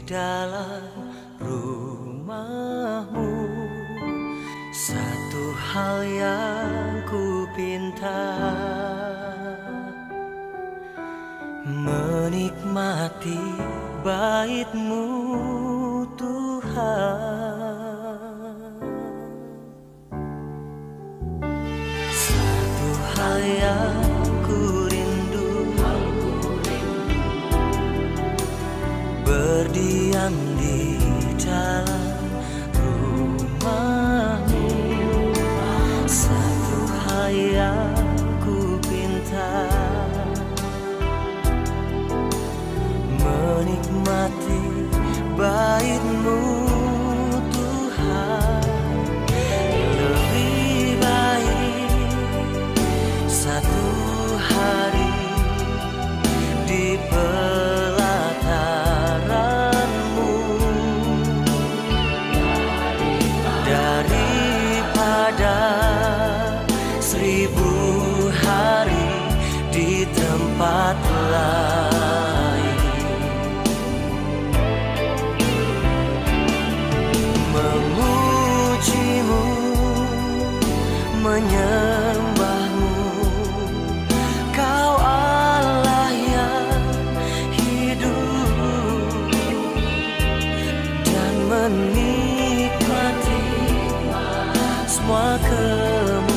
dalam rumahmu. Satu hal yang ku pinta, menikmati bait-Mu Tuhan. Satu hal yang ku rindu, berdiam di dalam rumah-Mu. Satu hal yang ku pinta, menikmati bait-Mu Tuhan. Lebih baik satu hari di pelataran-Mu daripada 1000 hari di tempat lain. Memuji-Mu, menyembah-Mu, Kau Allah yang hidup, dan menikmati semua kemurahan-Mu.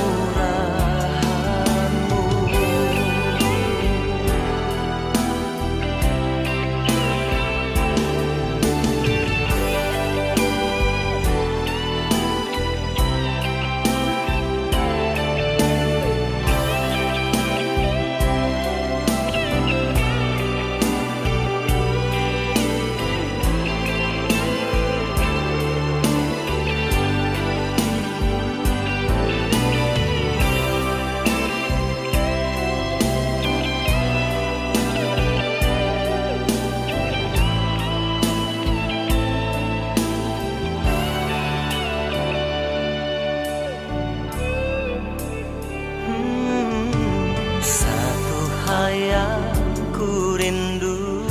Satu hal yang ku rindu,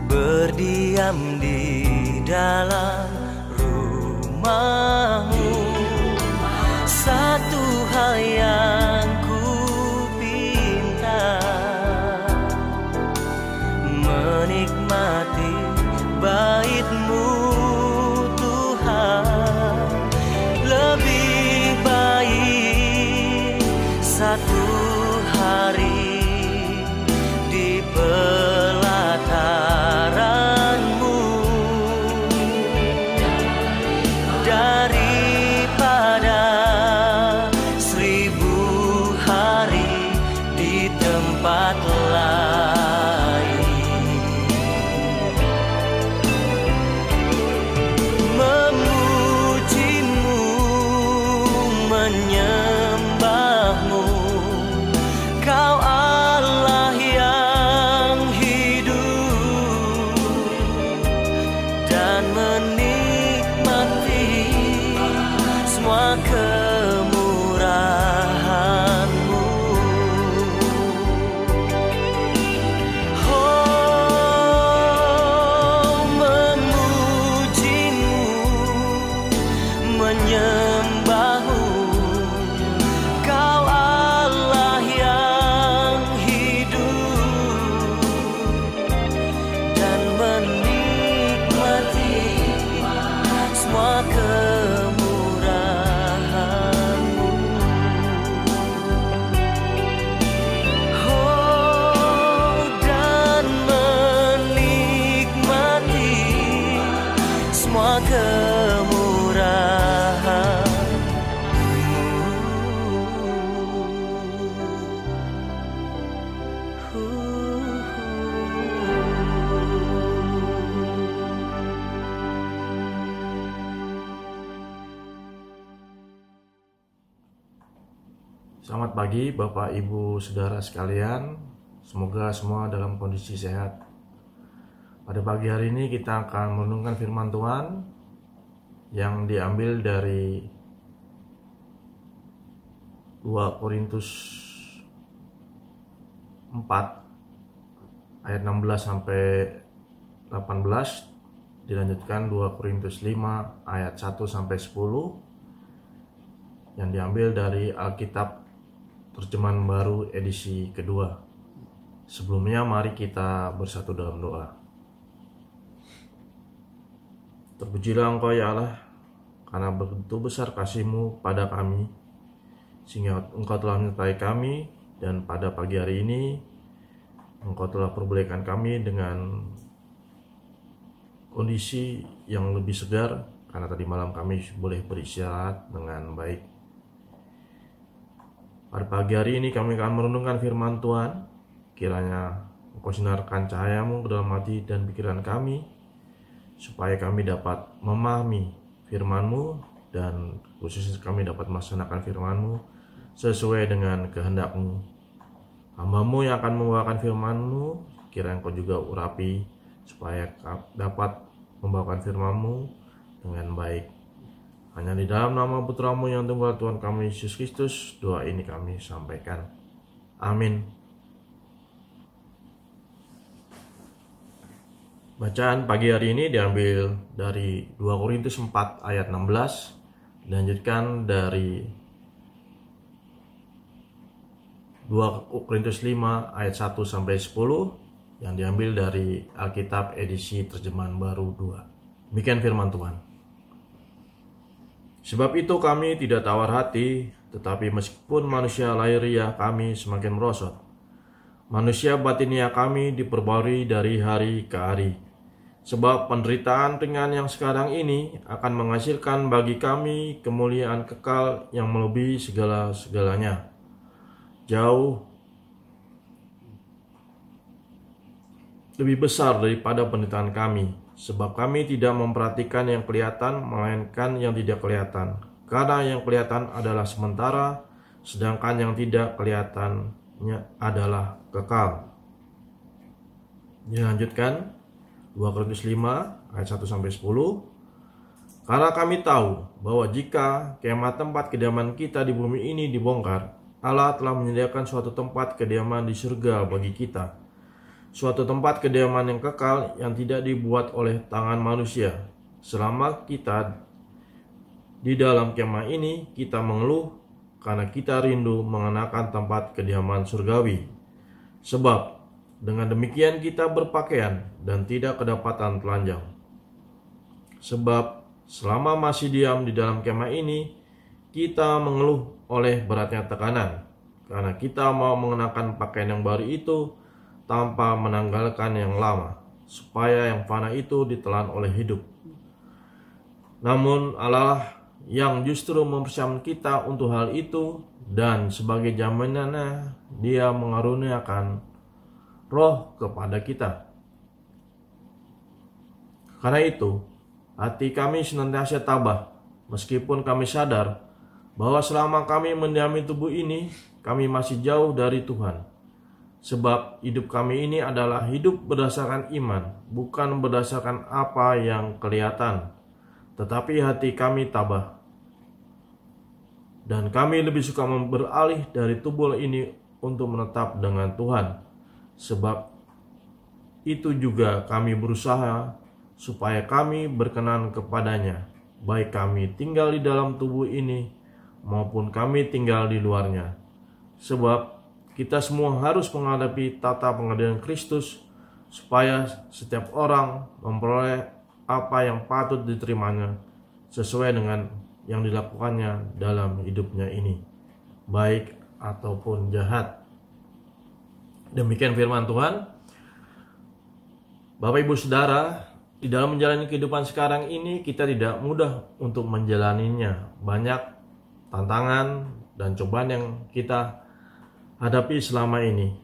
berdiam di dalam rumah-Mu. Satu hal yang ku pinta, menikmati bait-Mu Tuhan. Lebih baik satu hari di pelataran-Mu daripada 1000 hari di tempat lain. Memuji-Mu, menyembah-Mu, Kau Allah yang hidup, dan menikmati semua kemurahan-Mu. Oh, memuji-Mu, menyembah-Mu, Kau Allah yang hidup, dan menikmati semua kemurahan-Mu. Oh, dan menikmati semua Selamat pagi Bapak Ibu Saudara sekalian, semoga semua dalam kondisi sehat. Pada pagi hari ini kita akan merenungkan firman Tuhan yang diambil dari 2 Korintus 4 ayat 16 sampai 18, dilanjutkan 2 Korintus 5 ayat 1 sampai 10 yang diambil dari Alkitab Terjemahan Baru edisi kedua. Sebelumnya mari kita bersatu dalam doa. Terpujilah Engkau ya Allah, karena begitu besar kasih-Mu pada kami, sehingga Engkau telah menyertai kami, dan pada pagi hari ini Engkau telah perbolehkan kami dengan kondisi yang lebih segar, karena tadi malam kami boleh beristirahat dengan baik. Pada pagi hari ini kami akan merenungkan firman Tuhan. Kiranya Engkau sinarkan cahaya-Mu ke dalam hati dan pikiran kami, supaya kami dapat memahami firman-Mu, dan khususnya kami dapat melaksanakan firman-Mu sesuai dengan kehendak-Mu. Hamba-Mu yang akan membawakan firman-Mu, kiranya Engkau juga urapi, supaya dapat membawakan firman-Mu dengan baik. Hanya di dalam nama Putra-Mu yang tunggal, Tuhan kami Yesus Kristus, doa ini kami sampaikan. Amin. Bacaan pagi hari ini diambil dari 2 Korintus 4 ayat 16, dilanjutkan dari 2 Korintus 5 ayat 1 sampai 10 yang diambil dari Alkitab edisi Terjemahan Baru 2. Demikian firman Tuhan. Sebab itu kami tidak tawar hati, tetapi meskipun manusia lahiriah kami semakin merosot, manusia batiniah kami diperbarui dari hari ke hari. Sebab penderitaan ringan yang sekarang ini akan menghasilkan bagi kami kemuliaan kekal yang melebihi segala-segalanya, jauh lebih besar daripada penderitaan kami. Sebab kami tidak memperhatikan yang kelihatan, melainkan yang tidak kelihatan. Karena yang kelihatan adalah sementara, sedangkan yang tidak kelihatannya adalah kekal. Dilanjutkan 2 Korintus 5 ayat 1 sampai 10. Karena kami tahu bahwa jika kemah tempat kediaman kita di bumi ini dibongkar, Allah telah menyediakan suatu tempat kediaman di surga bagi kita, suatu tempat kediaman yang kekal yang tidak dibuat oleh tangan manusia. Selama kita di dalam kemah ini, kita mengeluh karena kita rindu mengenakan tempat kediaman surgawi. Sebab dengan demikian kita berpakaian dan tidak kedapatan telanjang. Sebab selama masih diam di dalam kemah ini, kita mengeluh oleh beratnya tekanan, karena kita mau mengenakan pakaian yang baru itu tanpa menanggalkan yang lama, supaya yang fana itu ditelan oleh hidup. Namun Allah yang justru mempersiapkan kita untuk hal itu, dan sebagai jaminannya Dia mengaruniakan Roh kepada kita. Karena itu, hati kami senantiasa tabah, meskipun kami sadar bahwa selama kami mendiami tubuh ini, kami masih jauh dari Tuhan. Sebab hidup kami ini adalah hidup berdasarkan iman, bukan berdasarkan apa yang kelihatan. Tetapi hati kami tabah, dan kami lebih suka beralih dari tubuh ini untuk menetap dengan Tuhan. Sebab itu juga kami berusaha supaya kami berkenan kepadanya, baik kami tinggal di dalam tubuh ini maupun kami tinggal di luarnya. Sebab kita semua harus menghadapi tata pengadilan Kristus, supaya setiap orang memperoleh apa yang patut diterimanya sesuai dengan yang dilakukannya dalam hidupnya ini, baik ataupun jahat. Demikian firman Tuhan. Bapak Ibu Saudara, di dalam menjalani kehidupan sekarang ini kita tidak mudah untuk menjalaninya. Banyak tantangan dan cobaan yang kita hadapi selama ini.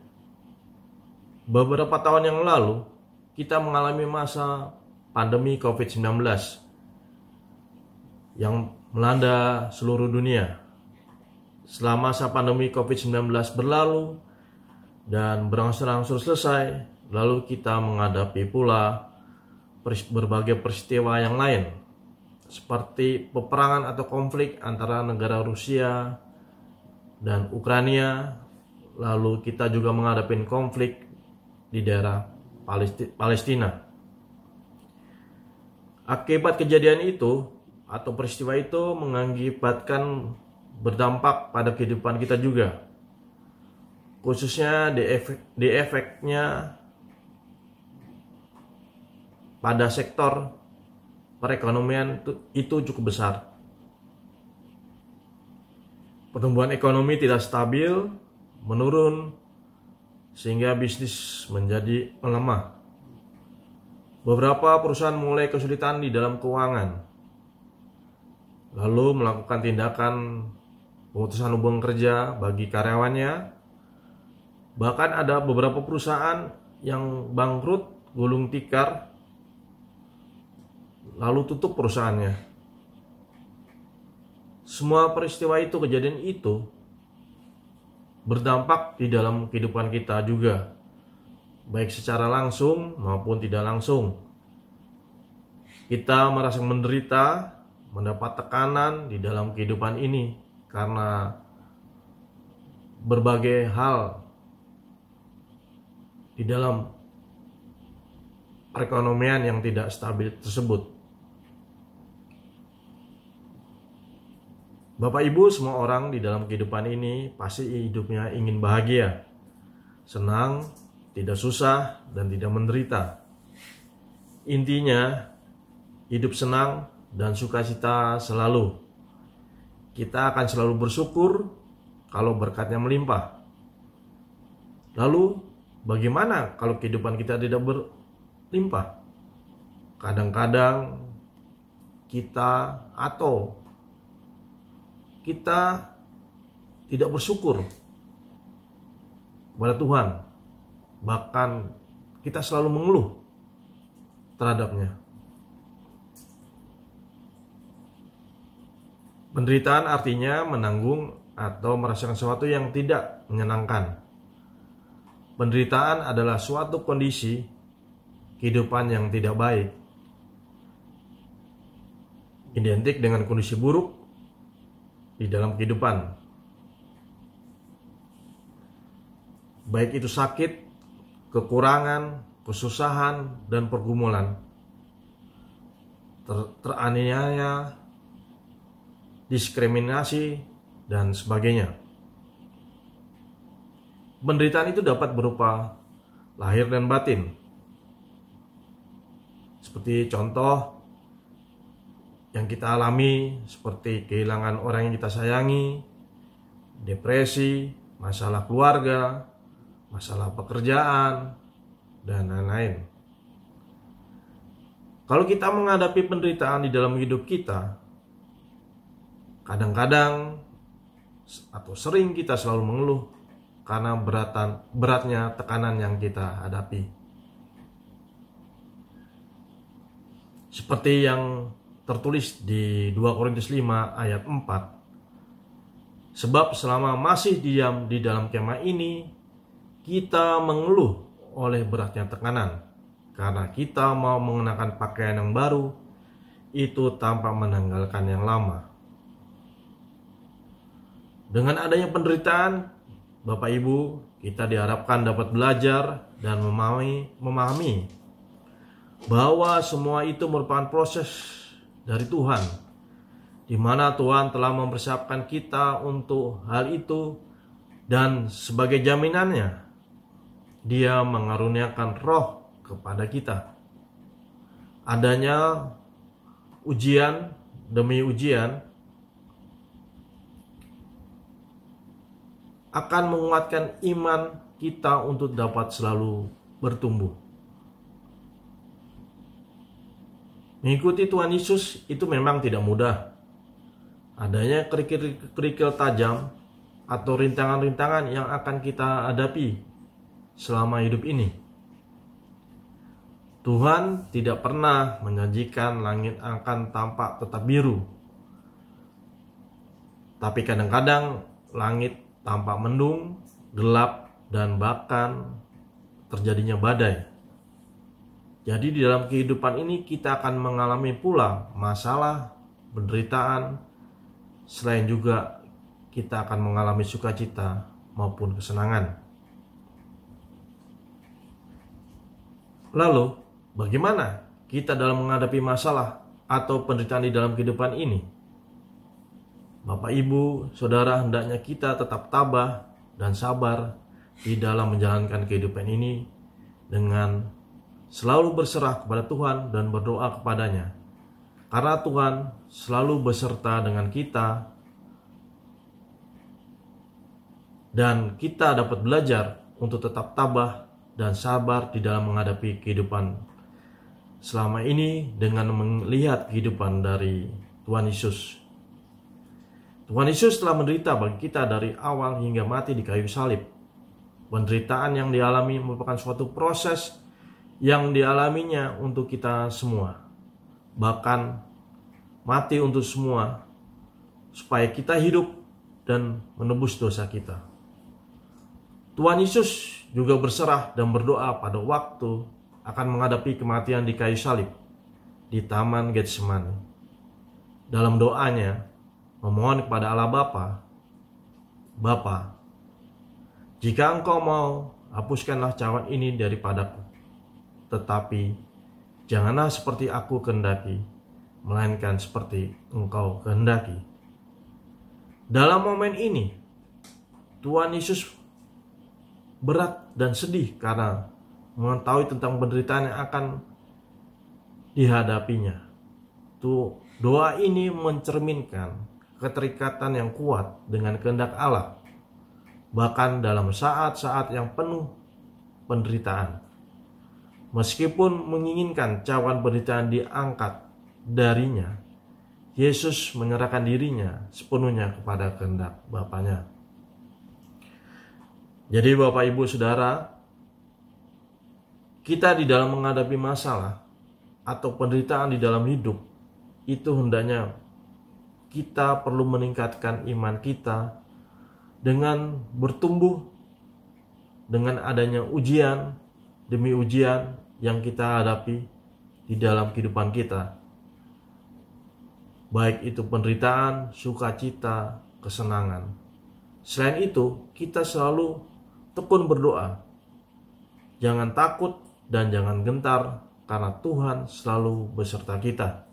Beberapa tahun yang lalu kita mengalami masa pandemi COVID-19 yang melanda seluruh dunia. Setelah masa pandemi COVID-19 berlalu dan berangsur-angsur selesai, lalu kita menghadapi pula berbagai peristiwa yang lain, seperti peperangan atau konflik antara negara Rusia dan Ukraina. Lalu kita juga menghadapi konflik di daerah Palestina. Akibat kejadian itu atau peristiwa itu mengakibatkan berdampak pada kehidupan kita juga, khususnya di efeknya pada sektor perekonomian itu cukup besar. Pertumbuhan ekonomi tidak stabil, menurun, sehingga bisnis menjadi melemah. Beberapa perusahaan mulai kesulitan di dalam keuangan, lalu melakukan tindakan pemutusan hubungan kerja bagi karyawannya. Bahkan ada beberapa perusahaan yang bangkrut, gulung tikar, lalu tutup perusahaannya. Semua peristiwa itu, kejadian itu berdampak di dalam kehidupan kita juga, baik secara langsung maupun tidak langsung. Kita merasa menderita, mendapat tekanan di dalam kehidupan ini karena berbagai hal di dalam perekonomian yang tidak stabil tersebut. Bapak Ibu, semua orang di dalam kehidupan ini pasti hidupnya ingin bahagia, senang, tidak susah, dan tidak menderita. Intinya, hidup senang dan sukacita selalu. Kita akan selalu bersyukur kalau berkatnya melimpah. Lalu, bagaimana kalau kehidupan kita tidak berlimpah? Kadang-kadang kita tidak bersyukur kepada Tuhan, bahkan kita selalu mengeluh terhadapnya. Penderitaan artinya menanggung atau merasakan sesuatu yang tidak menyenangkan. Penderitaan adalah suatu kondisi kehidupan yang tidak baik, identik dengan kondisi buruk di dalam kehidupan, baik itu sakit, kekurangan, kesusahan, dan pergumulan, teraniaya, diskriminasi, dan sebagainya. Penderitaan itu dapat berupa lahir dan batin, seperti contoh yang kita alami, seperti kehilangan orang yang kita sayangi, depresi, masalah keluarga, masalah pekerjaan, dan lain-lain. Kalau kita menghadapi penderitaan di dalam hidup kita, kadang-kadang atau sering kita selalu mengeluh karena beratnya tekanan yang kita hadapi. Seperti yang tertulis di 2 Korintus 5 ayat 4. Sebab selama masih diam di dalam kemah ini, kita mengeluh oleh beratnya tekanan, karena kita mau mengenakan pakaian yang baru, itu tanpa menanggalkan yang lama. Dengan adanya penderitaan, Bapak Ibu, kita diharapkan dapat belajar dan memahami bahwa semua itu merupakan proses dari Tuhan, di mana Tuhan telah mempersiapkan kita untuk hal itu, dan sebagai jaminannya, Dia mengaruniakan roh kepada kita. Adanya ujian demi ujian akan menguatkan iman kita untuk dapat selalu bertumbuh. Mengikuti Tuhan Yesus itu memang tidak mudah. Adanya kerikil-kerikil tajam atau rintangan-rintangan yang akan kita hadapi selama hidup ini. Tuhan tidak pernah menjanjikan langit akan tampak tetap biru. Tapi kadang-kadang langit tampak mendung, gelap, dan bahkan terjadinya badai. Jadi di dalam kehidupan ini kita akan mengalami pula masalah, penderitaan, selain juga kita akan mengalami sukacita maupun kesenangan. Lalu, bagaimana kita dalam menghadapi masalah atau penderitaan di dalam kehidupan ini? Bapak, Ibu, Saudara, hendaknya kita tetap tabah dan sabar di dalam menjalankan kehidupan ini dengan selalu berserah kepada Tuhan dan berdoa kepadanya. Karena Tuhan selalu beserta dengan kita dan kita dapat belajar untuk tetap tabah dan sabar di dalam menghadapi kehidupan selama ini dengan melihat kehidupan dari Tuhan Yesus. Tuhan Yesus telah menderita bagi kita dari awal hingga mati di kayu salib. Penderitaan yang dialami merupakan suatu proses yang dialaminya untuk kita semua. Bahkan mati untuk semua supaya kita hidup dan menebus dosa kita. Tuhan Yesus juga berserah dan berdoa pada waktu akan menghadapi kematian di kayu salib di Taman Getsemani. Dalam doanya, memohon kepada Allah Bapa, jika Engkau mau, hapuskanlah cawan ini daripadaku. Tetapi janganlah seperti aku kehendaki, melainkan seperti Engkau kehendaki. Dalam momen ini, Tuhan Yesus berat dan sedih karena mengetahui tentang penderitaan yang akan dihadapinya. Doa ini mencerminkan keterikatan yang kuat dengan kehendak Allah, bahkan dalam saat-saat yang penuh penderitaan. Meskipun menginginkan cawan penderitaan diangkat darinya, Yesus menyerahkan dirinya sepenuhnya kepada kehendak Bapanya. Jadi Bapak, Ibu, Saudara, kita di dalam menghadapi masalah atau penderitaan di dalam hidup, itu hendaknya kita perlu meningkatkan iman kita dengan bertumbuh dengan adanya ujian demi ujian yang kita hadapi di dalam kehidupan kita. Baik itu penderitaan, sukacita, kesenangan. Selain itu, kita selalu tekun berdoa. Jangan takut dan jangan gentar karena Tuhan selalu beserta kita.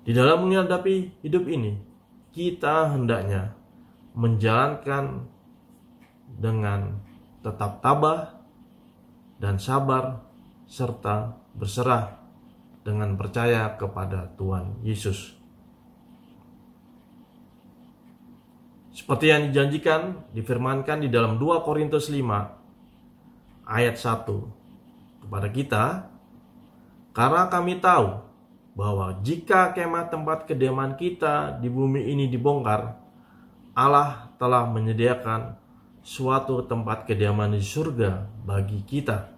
Di dalam menghadapi hidup ini, kita hendaknya menjalankan dengan tetap tabah dan sabar serta berserah dengan percaya kepada Tuhan Yesus. Seperti yang dijanjikan, difirmankan di dalam 2 Korintus 5 ayat 1 kepada kita, karena kami tahu bahwa jika kemah tempat kediaman kita di bumi ini dibongkar, Allah telah menyediakan suatu tempat kediaman di surga bagi kita.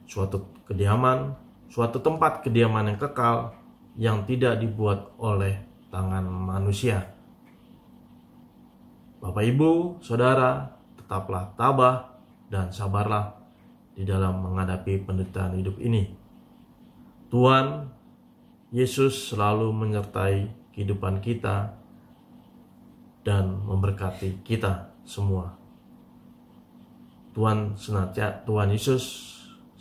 Suatu tempat kediaman yang kekal yang tidak dibuat oleh tangan manusia. Bapak, Ibu, Saudara, tetaplah tabah dan sabarlah di dalam menghadapi penderitaan hidup ini. Tuhan Yesus selalu menyertai kehidupan kita dan memberkati kita semua. Tuhan Yesus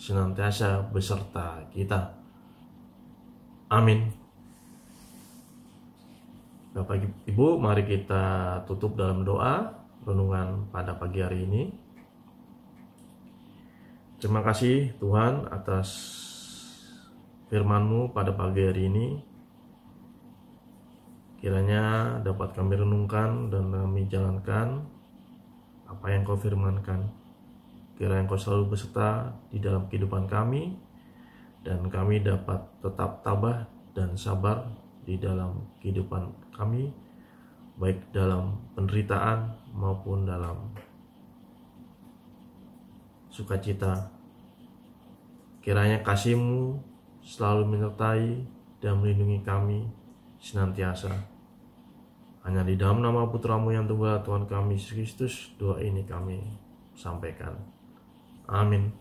senantiasa beserta kita. Amin. Bapak, Ibu, mari kita tutup dalam doa renungan pada pagi hari ini. Terima kasih Tuhan atas firman-Mu pada pagi hari ini. Kiranya dapat kami renungkan dan kami jalankan apa yang Kau firmankan. Kiranya Kau selalu beserta di dalam kehidupan kami, dan kami dapat tetap tabah dan sabar di dalam kehidupan kami, baik dalam penderitaan maupun dalam sukacita. Kiranya kasih-Mu selalu menyertai dan melindungi kami senantiasa. Hanya di dalam nama Putra-Mu yang tunggal, Tuhan kami Yesus Kristus, doa ini kami sampaikan. Amin.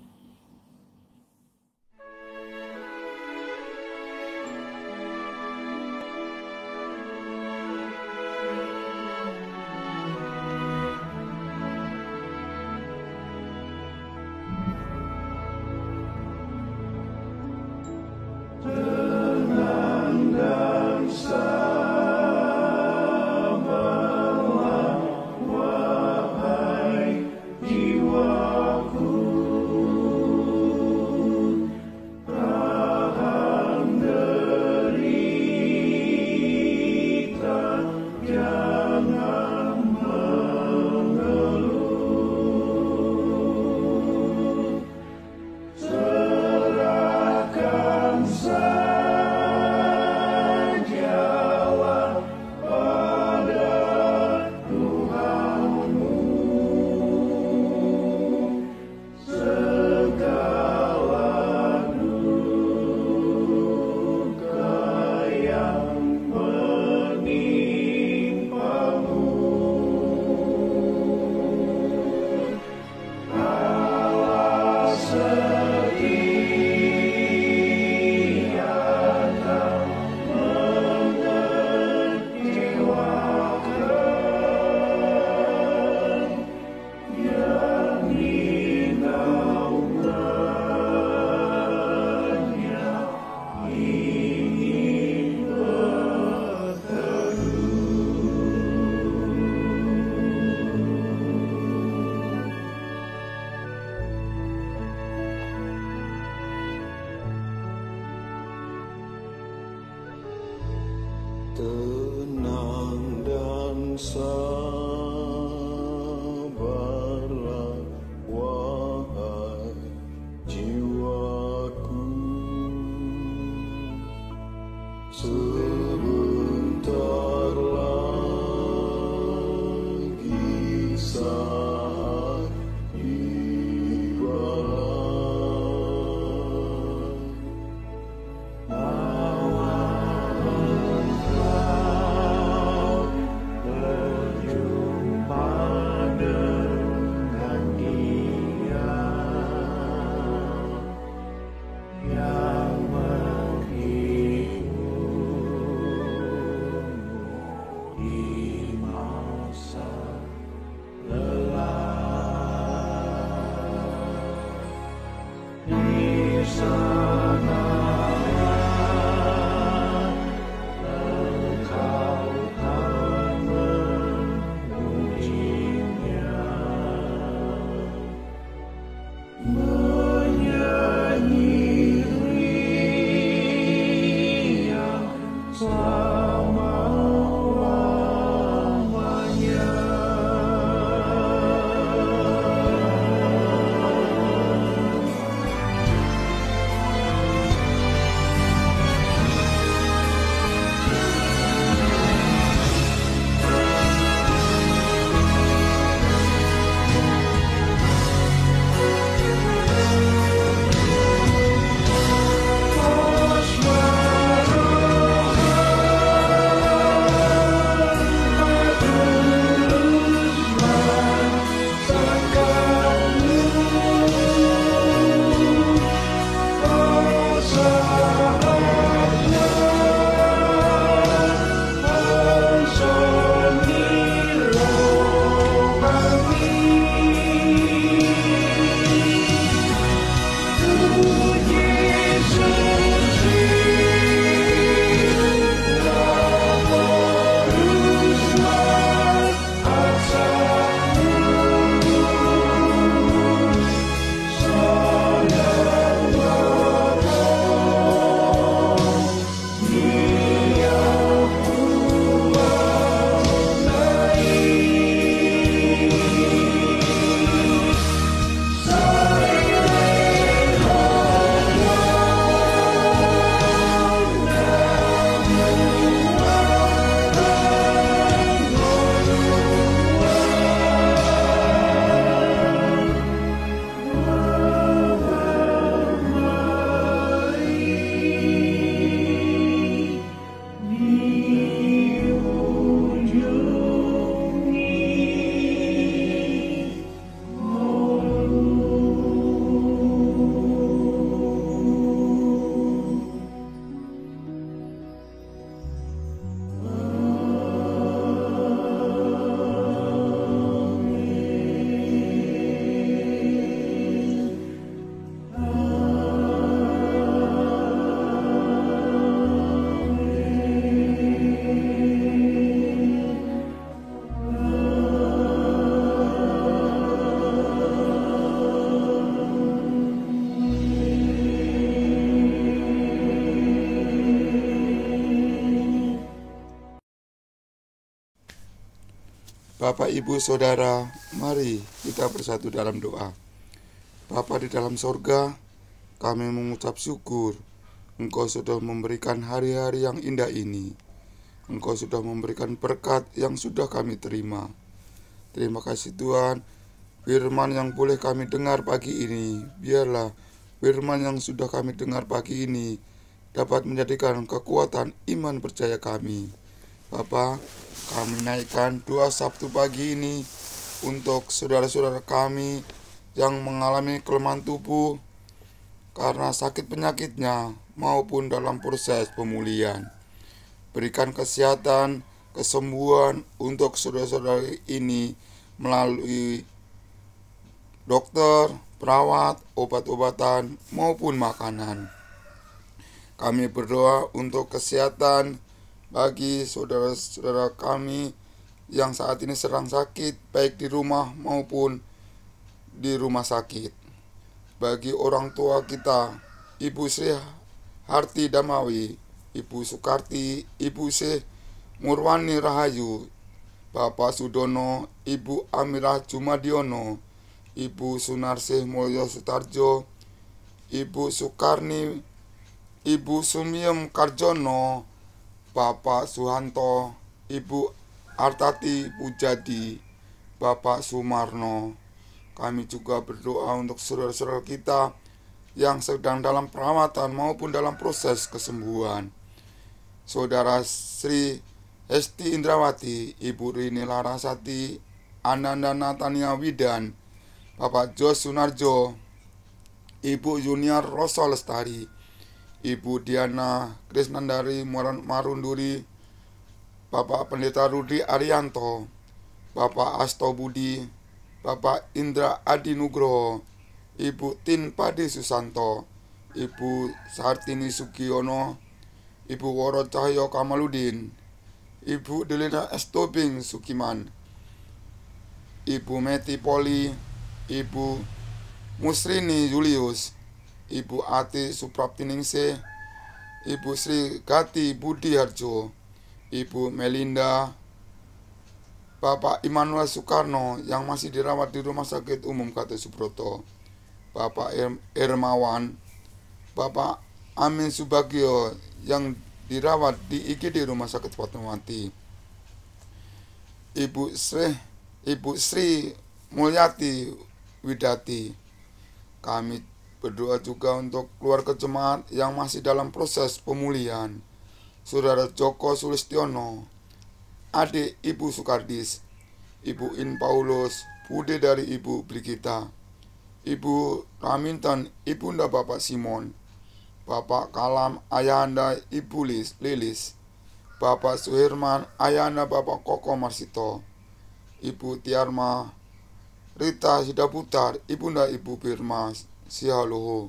Tenang dan sabarlah, wahai jiwaku. Sebentar lagi saat tiba. Bapak, Ibu, Saudara, mari kita bersatu dalam doa. Bapa di dalam sorga, kami mengucap syukur Engkau sudah memberikan hari-hari yang indah ini. Engkau sudah memberikan berkat yang sudah kami terima. Terima kasih Tuhan, firman yang boleh kami dengar pagi ini, biarlah firman yang sudah kami dengar pagi ini dapat menjadikan kekuatan iman percaya kami. Bapa, kami naikkan doa Sabtu pagi ini untuk saudara-saudara kami yang mengalami kelemahan tubuh karena sakit penyakitnya maupun dalam proses pemulihan. Berikan kesehatan, kesembuhan untuk saudara-saudara ini melalui dokter, perawat, obat-obatan maupun makanan. Kami berdoa untuk kesehatan bagi saudara-saudara kami yang saat ini sedang sakit, baik di rumah maupun di rumah sakit. Bagi orang tua kita, Ibu Sri Harti Damawi, Ibu Sukarti, Ibu Sri Murwani Rahayu, Bapak Sudono, Ibu Amirah Jumadiono, Ibu Sunarsih Mulyo Sutarjo, Ibu Sukarni, Ibu Sumiem Karjono, Bapak Suhanto, Ibu Artati Pujadi, Bapak Sumarno. Kami juga berdoa untuk saudara-saudara kita yang sedang dalam perawatan maupun dalam proses kesembuhan. Saudara Sri Hesti Indrawati, Ibu Rini Larasati, Ananda Natania Widan, Bapak Jos Sunarjo, Ibu Junior Rosa Lestari, Ibu Diana Krisnandari Marunduri, Bapak Pendeta Rudi Arianto, Bapak Asto Budi, Bapak Indra Adi Nugroho, Ibu Tin Padi Susanto, Ibu Sartini Sukiono, Ibu Woro Cahyo Kamaludin, Ibu Delina Estobing Sukiman, Ibu Meti Poli, Ibu Musrini Julius, Ibu Ati Supraptiningsih, Ibu Sri Gati Budi Harjo, Ibu Melinda, Bapak Immanuel Soekarno yang masih dirawat di Rumah Sakit Umum Gatot Subroto, Bapak Hermawan, Bapak Amin Subagio yang dirawat di IGD Rumah Sakit Fatmawati, Ibu Sri Mulyati Widati. Kami berdoa juga untuk keluarga jemaat yang masih dalam proses pemulihan. Saudara Joko Sulistiono, adik Ibu Sukardis, Ibu In Paulus, bude dari Ibu Brigita, Ibu Raminten, Ibunda Bapak Simon, Bapak Kalam, Ayahanda Ibu Lilis, Bapak Suherman, Ayahanda Bapak Koko Marsito, Ibu Tiarma, Rita Hidaputar, Ibunda Ibu Birma Sihaluhu,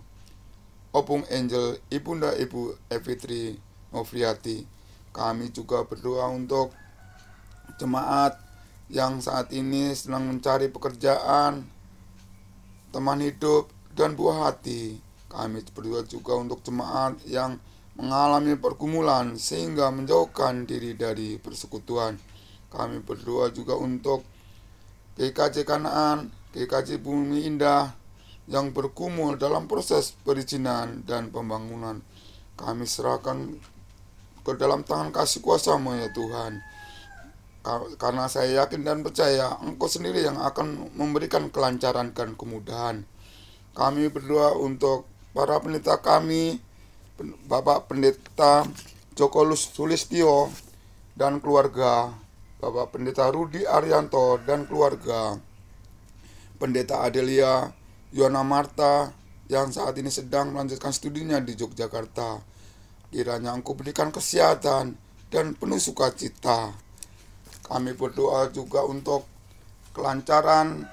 Opung Angel, Ibunda Ibu Evitri Novriati. Kami juga berdoa untuk jemaat yang saat ini sedang mencari pekerjaan, teman hidup, dan buah hati. Kami berdoa juga untuk jemaat yang mengalami pergumulan sehingga menjauhkan diri dari persekutuan. Kami berdoa juga untuk GKJ Kanaan, GKJ Bumi Indah yang bergumul dalam proses perizinan dan pembangunan. Kami serahkan ke dalam tangan kasih kuasa-Mu ya Tuhan. Karena saya yakin dan percaya Engkau sendiri yang akan memberikan kelancaran dan kemudahan. Kami berdoa untuk para pendeta kami, Bapak Pendeta Joko Sulistyo dan keluarga, Bapak Pendeta Rudi Arianto dan keluarga, Pendeta Adelia Yona Marta yang saat ini sedang melanjutkan studinya di Yogyakarta. Kiranya Engkau berikan kesehatan dan penuh sukacita. Kami berdoa juga untuk kelancaran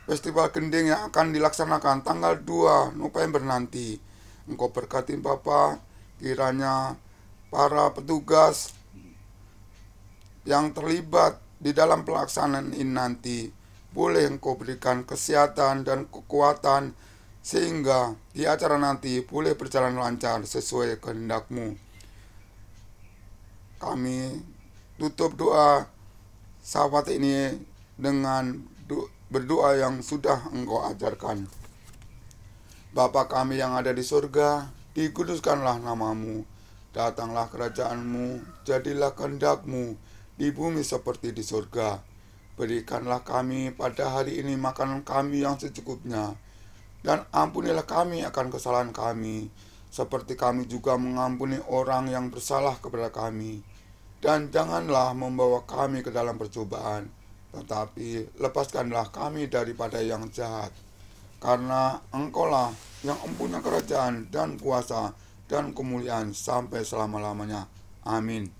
Festival Gending yang akan dilaksanakan tanggal 2 November nanti. Engkau berkati Bapa, kiranya para petugas yang terlibat di dalam pelaksanaan ini nanti boleh Engkau berikan kesehatan dan kekuatan sehingga di acara nanti boleh berjalan lancar sesuai kehendak-Mu. Kami tutup doa sahabat ini dengan berdoa yang sudah Engkau ajarkan. Bapa kami yang ada di surga, dikuduskanlah nama-Mu, datanglah kerajaan-Mu, jadilah kehendak-Mu di bumi seperti di surga. Berikanlah kami pada hari ini makanan kami yang secukupnya, dan ampunilah kami akan kesalahan kami, seperti kami juga mengampuni orang yang bersalah kepada kami. Dan janganlah membawa kami ke dalam percobaan, tetapi lepaskanlah kami daripada yang jahat. Karena Engkaulah yang mempunyai kerajaan dan kuasa dan kemuliaan sampai selama-lamanya. Amin.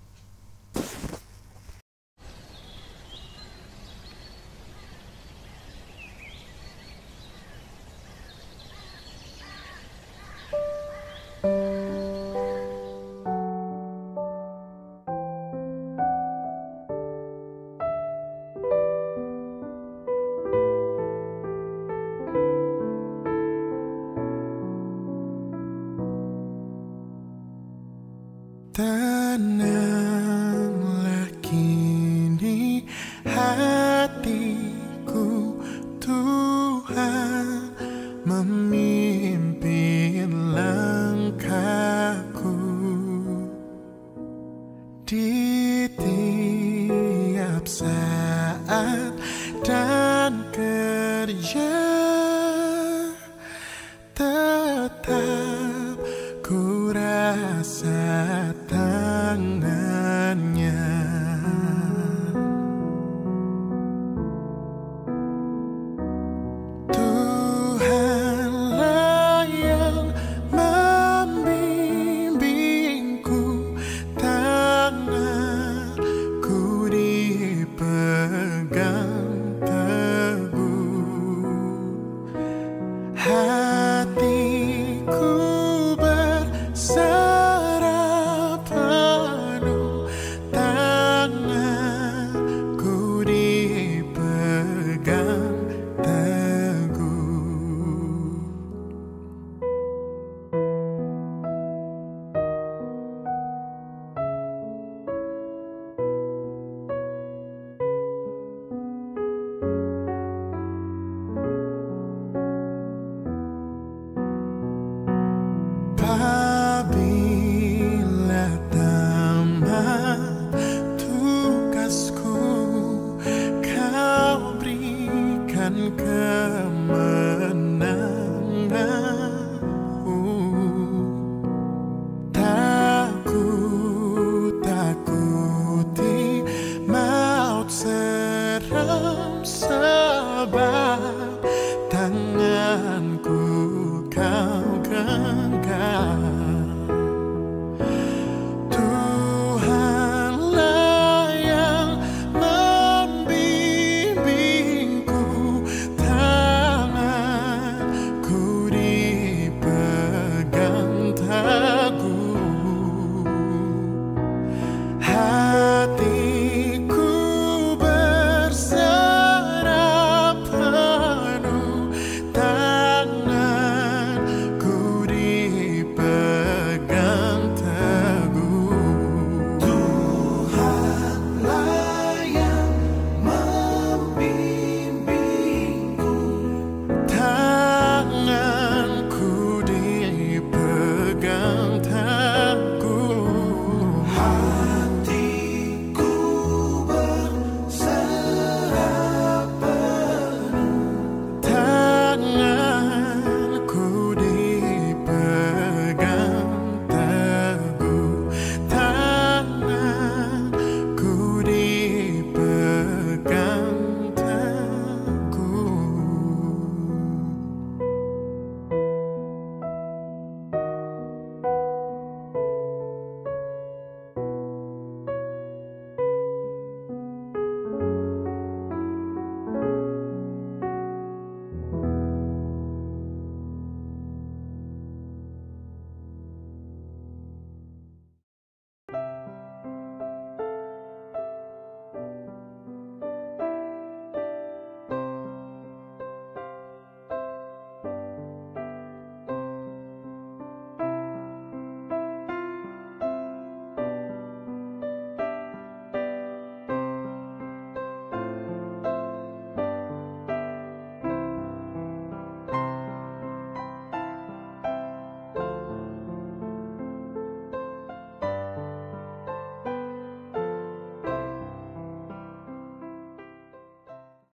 Tanah